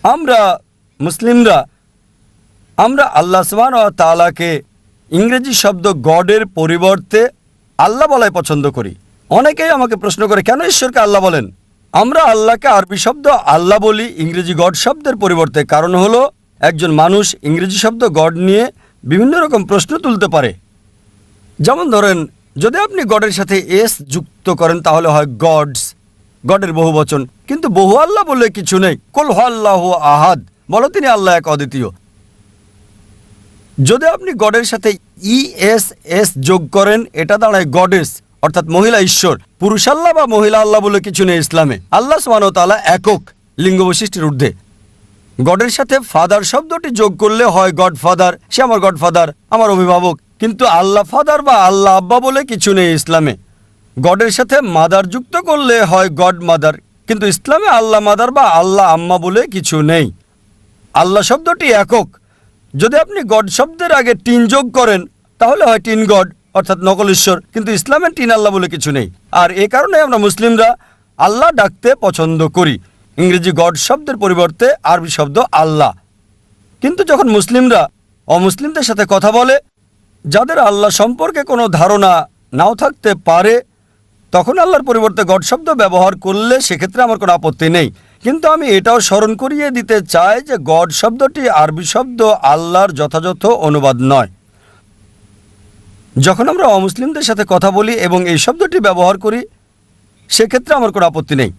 আমরা মুসলিমরা আমরা আল্লাহ সুবহানাহু ওয়া তাআলাকে ইংরেজি শব্দ গডের পরিবর্তে আল্লাহ বলাই পছন্দ করি। অনেকেই আমাকে প্রশ্ন করে, কেন ঈশ্বরকে আল্লাহ বলেন? আমরা আল্লাহকে আরবি শব্দ আল্লাহ বলি ইংরেজি গড শব্দের পরিবর্তে। কারণ হলো, একজন মানুষ ইংরেজি শব্দ গড নিয়ে বিভিন্ন রকম প্রশ্ন তুলতে পারে। যেমন ধরেন, যদি আপনি গডের সাথে এস যুক্ত করেন তাহলে হয় গডস, গডের বহু বচন। কিন্তু বহু আল্লাহ বলে কিছু নেই। কুল হুয়াল্লাহু আহাদ, বলো তিনি আল্লাহ এক অদ্বিতীয়। যদি আপনি গডের সাথে এস যোগ করেন, এটা দাঁড়ায় গডেস, অর্থাৎ মহিলা ঈশ্বর। পুরুষ আল্লাহ বা মহিলা আল্লাহ বলে কিছু নেই ইসলামে। আল্লাহ সুবহানাহু ওয়া তাআলা একক, লিঙ্গ বৈশিষ্ট্যের ঊর্ধ্বে। গডের সাথে ফাদার শব্দটি যোগ করলে হয় গড ফাদার, সে আমার গড ফাদার, আমার অভিভাবক। কিন্তু আল্লাহ ফাদার বা আল্লাহ আব্বা বলে কিছু নেই ইসলামে। গডের সাথে মাদার যুক্ত করলে হয় গড মাদার, কিন্তু ইসলামে আল্লাহ মাদার বা আল্লাহ আম্মা বলে কিছু নেই। আল্লাহ শব্দটি একক। যদি আপনি গড শব্দের আগে টিন যোগ করেন তাহলে হয় টিন গড, অর্থাৎ নকল ঈশ্বর। কিন্তু ইসলামে টিন আল্লাহ বলে কিছু নেই। আর এ কারণে আমরা মুসলিমরা আল্লাহ ডাকতে পছন্দ করি ইংরেজি গড শব্দের পরিবর্তে আরবি শব্দ আল্লাহ। কিন্তু যখন মুসলিমরা অমুসলিমদের সাথে কথা বলে, যাদের আল্লাহ সম্পর্কে কোনো ধারণা নাও থাকতে পারে, তখন আল্লাহর পরিবর্তে গড শব্দ ব্যবহার করলে সেক্ষেত্রে আমার কোনো আপত্তি নেই। কিন্তু আমি এটাও স্মরণ করিয়ে দিতে চাই যে গড শব্দটি আরবি শব্দ আল্লাহর যথাযথ অনুবাদ নয়। যখন আমরা অমুসলিমদের সাথে কথা বলি এবং এই শব্দটি ব্যবহার করি, সেক্ষেত্রে আমার কোনো আপত্তি নেই।